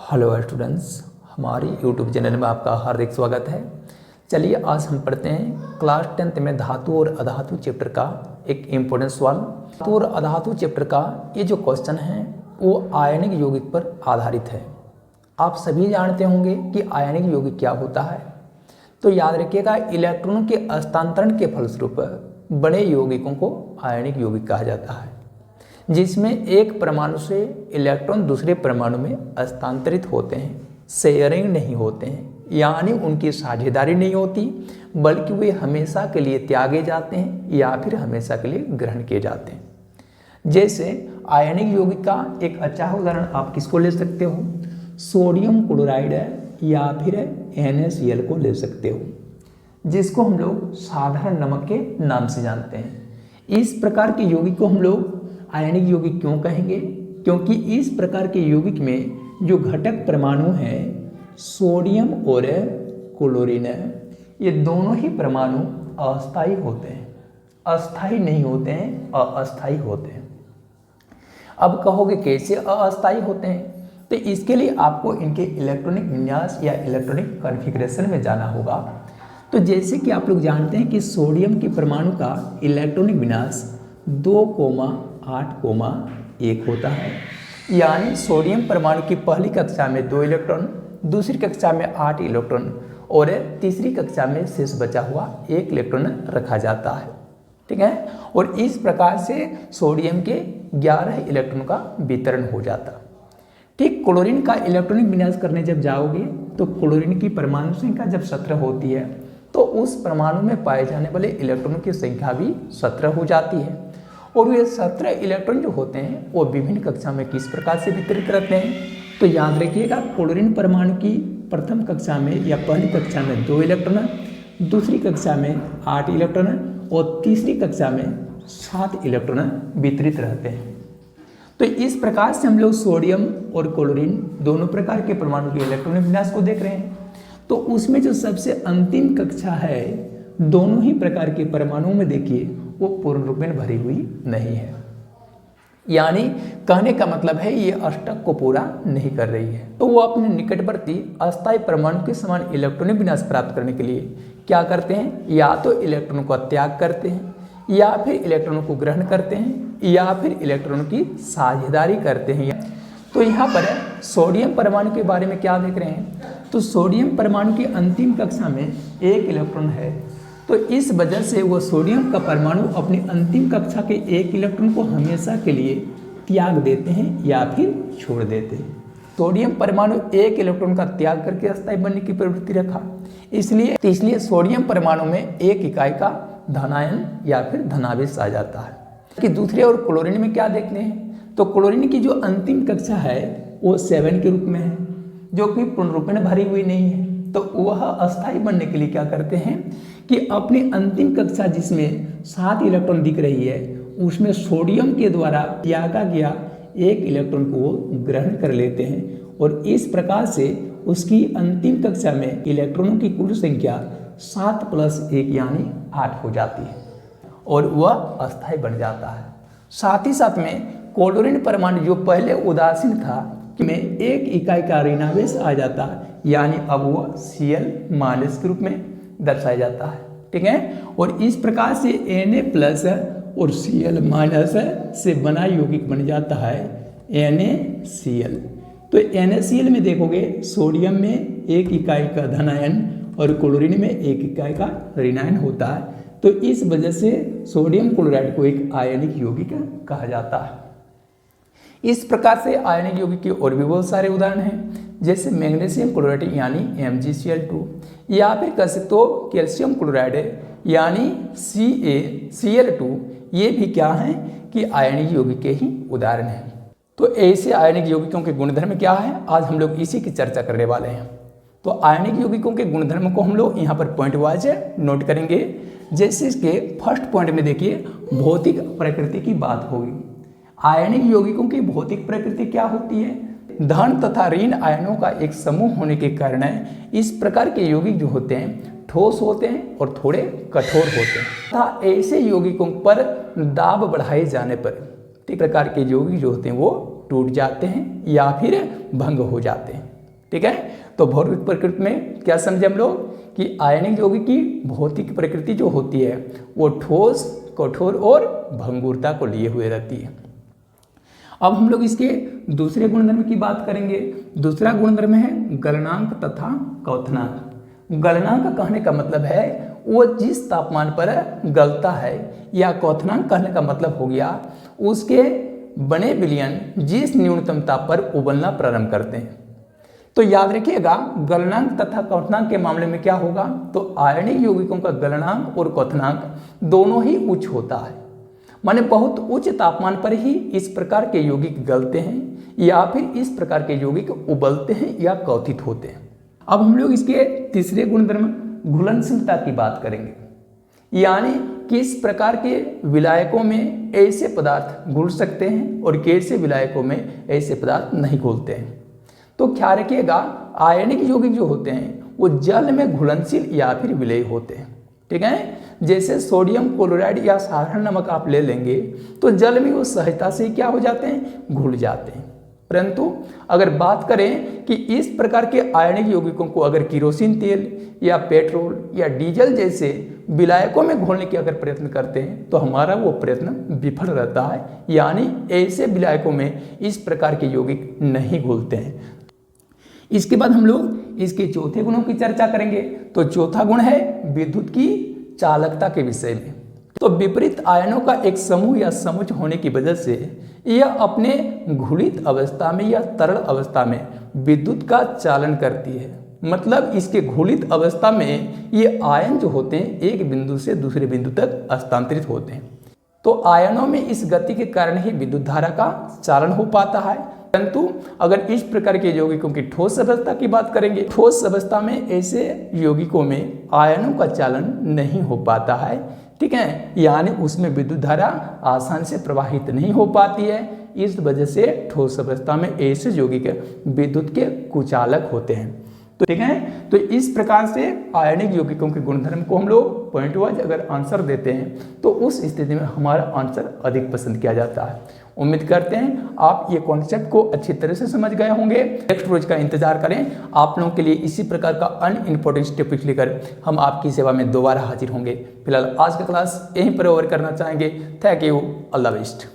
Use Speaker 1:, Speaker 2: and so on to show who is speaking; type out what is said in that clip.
Speaker 1: Hello students, हमारी YouTube channel में आपका हार्दिक स्वागत है। चलिए आज हम पढ़ते हैं क्लास 10th में धातु और अधातु चैप्टर का एक इम्पोर्टेंट सवाल। धातु और अधातु चैप्टर का ये जो क्वेश्चन है वो आयनिक यौगिक पर आधारित है। आप सभी जानते होंगे कि आयनिक यौगिक क्या होता है। तो याद रखिएगा, इलेक्ट्रॉनों के हस्तांतरण के फलस्वरूप बड़े यौगिकों को आयनिक यौगिक कहा जाता है, जिसमें एक परमाणु से इलेक्ट्रॉन दूसरे परमाणु में हस्तांतरित होते हैं, शेयरिंग नहीं होते हैं, यानी उनकी साझेदारी नहीं होती, बल्कि वे हमेशा के लिए त्यागे जाते हैं या फिर हमेशा के लिए ग्रहण किए जाते हैं। जैसे आयनिक यौगिक का एक अच्छा उदाहरण आप किसको ले सकते हो, सोडियम क्लोराइड या फिर NaCl को ले सकते हो, जिसको हम लोग साधारण नमक के नाम से जानते हैं। इस प्रकार के यौगिक को हम लोग आयनिक यौगिक क्यों कहेंगे? क्योंकि इस प्रकार के यौगिक में जो घटक परमाणु हैं सोडियम और क्लोरीन, ये दोनों ही परमाणु अस्थायी होते हैं, अस्थायी नहीं होते हैं, अस्थायी होते हैं। अब कहोगे कैसे अस्थायी होते हैं? तो इसके लिए आपको इनके इलेक्ट्रॉनिक विन्यास या इलेक्ट्रॉनिक कॉन्फ़िगरेशन में जाना होगा। तो जैसे कि आप लोग जानते हैं कि सोडियम की परमाणु का इलेक्ट्रॉनिक विन्यास 2,8,1 होता है, यानी सोडियम परमाणु की पहली कक्षा में 2 इलेक्ट्रॉन, दूसरी कक्षा में 8 इलेक्ट्रॉन और तीसरी कक्षा में शेष बचा हुआ 1 इलेक्ट्रॉन रखा जाता है। ठीक है, और इस प्रकार से सोडियम के 11 इलेक्ट्रॉन का वितरण हो जाता। ठीक, क्लोरीन का इलेक्ट्रॉनिक विन्यास करने जब जाओगे तो क्लोरीन की परमाणु संख्या जब 17 होती है तो उस परमाणु में पाए जाने वाले इलेक्ट्रॉनों की संख्या भी 17 हो जाती है। और ये 17 इलेक्ट्रॉन जो होते हैं वो विभिन्न कक्षा में किस प्रकार से वितरित करते हैं? तो याद रखिएगा, क्लोरीन परमाणु की प्रथम कक्षा में या पहली कक्षा में 2 इलेक्ट्रॉन, दूसरी कक्षा में 8 इलेक्ट्रॉन और तीसरी कक्षा में 7 इलेक्ट्रॉन वितरित रहते हैं। तो इस प्रकार से हम लोग सोडियम और क्लोरीन दोनों प्रकार के परमाणु के इलेक्ट्रॉनिक विन्यास को देख रहे हैं। तो उसमें जो सबसे अंतिम कक्षा है दोनों ही प्रकार के परमाणुओं में देखिए वो पूर्ण रूप में भरी हुई नहीं है, यानी कहने का मतलब है ये अष्टक को पूरा नहीं कर रही है। तो वो अपने निकटवर्ती अस्थायी परमाणु के समान इलेक्ट्रॉनिक विन्यास प्राप्त करने के लिए क्या करते हैं? या तो इलेक्ट्रॉनों का त्याग करते हैं, या फिर इलेक्ट्रॉनों को ग्रहण करते हैं, या फिर इलेक्ट्रॉनों की साझेदारी करते हैं। तो यहाँ पर सोडियम परमाणु के बारे में क्या देख रहे हैं? तो सोडियम परमाणु की अंतिम कक्षा में 1 इलेक्ट्रॉन है, तो इस वजह से वो सोडियम का परमाणु अपनी अंतिम कक्षा के 1 इलेक्ट्रॉन को हमेशा के लिए त्याग देते हैं या फिर छोड़ देते हैं। सोडियम परमाणु 1 इलेक्ट्रॉन का त्याग करके अस्थायी बनने की प्रवृत्ति रखा, इसलिए सोडियम परमाणु में 1 इकाई का धनायन या फिर धनावेश आ जाता है। कि दूसरे और क्लोरीन में क्या देखते हैं? तो क्लोरीन की जो अंतिम कक्षा है वो 7 के रूप में है, जो कि पूर्ण रूप में भरी हुई नहीं है। तो वह अस्थायी बनने के लिए क्या करते हैं कि अपनी अंतिम कक्षा जिसमें 7 इलेक्ट्रॉन दिख रही है उसमें सोडियम के द्वारा त्यागा गया 1 इलेक्ट्रॉन को वो ग्रहण कर लेते हैं, और इस प्रकार से उसकी अंतिम कक्षा में इलेक्ट्रॉनों की कुल संख्या 7 + 1 यानी 8 हो जाती है और वह अस्थायी बन जाता है। साथ ही साथ में क्लोरीन परमाणु जो पहले उदासीन था कि में 1 इकाई का ऋणावेश आ जाता, यानी अब वह Cl- के रूप में दर्शाया जाता है। ठीक है, और इस प्रकार से Na+ और Cl- से बना यौगिक बन जाता है NaCl। तो NaCl में देखोगे सोडियम में 1 इकाई का धनायन और क्लोरीन में 1 इकाई का ऋणायन होता है। तो इस वजह से सोडियम क्लोराइड को एक आयनिक यौगिक कहा जाता है। इस प्रकार से आयनिक यौगिक के और भी बहुत सारे उदाहरण हैं, जैसे मैग्नीशियम क्लोराइड यानी MgCl2, या फिर कह सकते हो कैल्शियम क्लोराइड यानी CaCl2। ये भी क्या हैं कि आयनिक यौगिक के ही उदाहरण हैं। तो ऐसे आयनिक यौगिकों के गुणधर्म क्या है, आज हम लोग इसी की चर्चा करने वाले हैं। तो आयनिक यौगिकों के गुणधर्म को हम लोग यहाँ पर पॉइंट वाइज नोट करेंगे। जैसे इसके फर्स्ट पॉइंट में देखिए भौतिक प्रकृति की बात होगी। आयनिक यौगिकों की भौतिक प्रकृति क्या होती है? धन तथा ऋण आयनों का एक समूह होने के कारण इस प्रकार के यौगिक जो होते हैं ठोस होते हैं और थोड़े कठोर होते हैं, तथा ऐसे यौगिकों पर दाब बढ़ाए जाने पर प्रकार के यौगिक जो होते हैं वो टूट जाते हैं या फिर भंग हो जाते हैं। ठीक है। तो भौतिक प्रकृति में क्या समझे हम लोग कि आयनिक यौगिक की भौतिक प्रकृति जो होती है वो ठोस, कठोर और भंगुरता को लिए हुए रहती है। अब हम लोग इसके दूसरे गुणधर्म की बात करेंगे। दूसरा गुणधर्म है गलनांक तथा क्वथनांक। गलनांक कहने का मतलब है वो जिस तापमान पर गलता है, या क्वथनांक कहने का मतलब हो गया उसके बने विलयन जिस न्यूनतम ताप पर उबलना प्रारंभ करते हैं। तो याद रखिएगा गलनांक तथा क्वथनांक के मामले में क्या होगा, तो आयनिक यौगिकों का गलनांक और क्वथनांक दोनों ही उच्च होता है, माने बहुत उच्च तापमान पर ही इस प्रकार के यौगिक गलते हैं या फिर इस प्रकार के यौगिक उबलते हैं या क्वथित होते हैं। अब हम लोग इसके तीसरे गुणधर्म घुलनशीलता की बात करेंगे, यानी किस प्रकार के विलायकों में ऐसे पदार्थ घुल सकते हैं और कैसे विलायकों में ऐसे पदार्थ नहीं घुलते हैं। तो ख्याल रखिएगा आयनिक यौगिक जो होते हैं वो जल में घुलनशील या फिर विलेय होते हैं, ठीक है। जैसे सोडियम क्लोराइड या साधारण नमक आप ले लेंगे तो जल में वो सहजता से क्या हो जाते हैं, घुल जाते हैं। परंतु अगर बात करें कि इस प्रकार के आयनिक यौगिकों को अगर केरोसिन तेल या पेट्रोल या डीजल जैसे विलायकों में घोलने की अगर प्रयत्न करते हैं तो हमारा वो प्रयत्न विफल रहता है, यानी ऐसे विलायकों में इस प्रकार के यौगिक नहीं घुलते हैं। इसके बाद हम लोग इसके चौथे गुणों की चर्चा करेंगे। तो चौथा गुण है विद्युत की चालकता के विषय में। तो विपरीत आयनों का एक समूह या समुच्च होने की वजह से यह अपने घुलित अवस्था में या तरल अवस्था में विद्युत का चालन करती है। मतलब इसके घुलित अवस्था में ये आयन जो होते हैं एक बिंदु से दूसरे बिंदु तक हस्तांतरित होते हैं। तो आयनों में इस गति के कारण ही विद्युत धारा का चालन हो पाता है। परंतु अगर इस प्रकार के यौगिकों की ठोस अवस्था की बात करेंगे, ठोस अवस्था में ऐसे यौगिकों में आयनों का चालन नहीं हो पाता है, ठीक है, यानी उसमें विद्युत धारा आसान से प्रवाहित नहीं हो पाती है। इस वजह से ठोस अवस्था में ऐसे यौगिक विद्युत के कुचालक होते हैं। तो ठीक है, तो इस प्रकार से आयनिक यौगिकों के गुणधर्म को हम लोग पॉइंट वाइज अगर आंसर देते हैं तो उस स्थिति में हमारा आंसर अधिक पसंद किया जाता है। उम्मीद करते हैं आप ये कॉन्सेप्ट को अच्छी तरह से समझ गए होंगे। नेक्स्ट रोज का इंतजार करें, आप लोगों के लिए इसी प्रकार का अनइम्पोर्टेंट टॉपिक लेकर हम आपकी सेवा में दोबारा हाजिर होंगे। फिलहाल आज का क्लास यहीं पर ओवर करना चाहेंगे। Thank you, Allah best.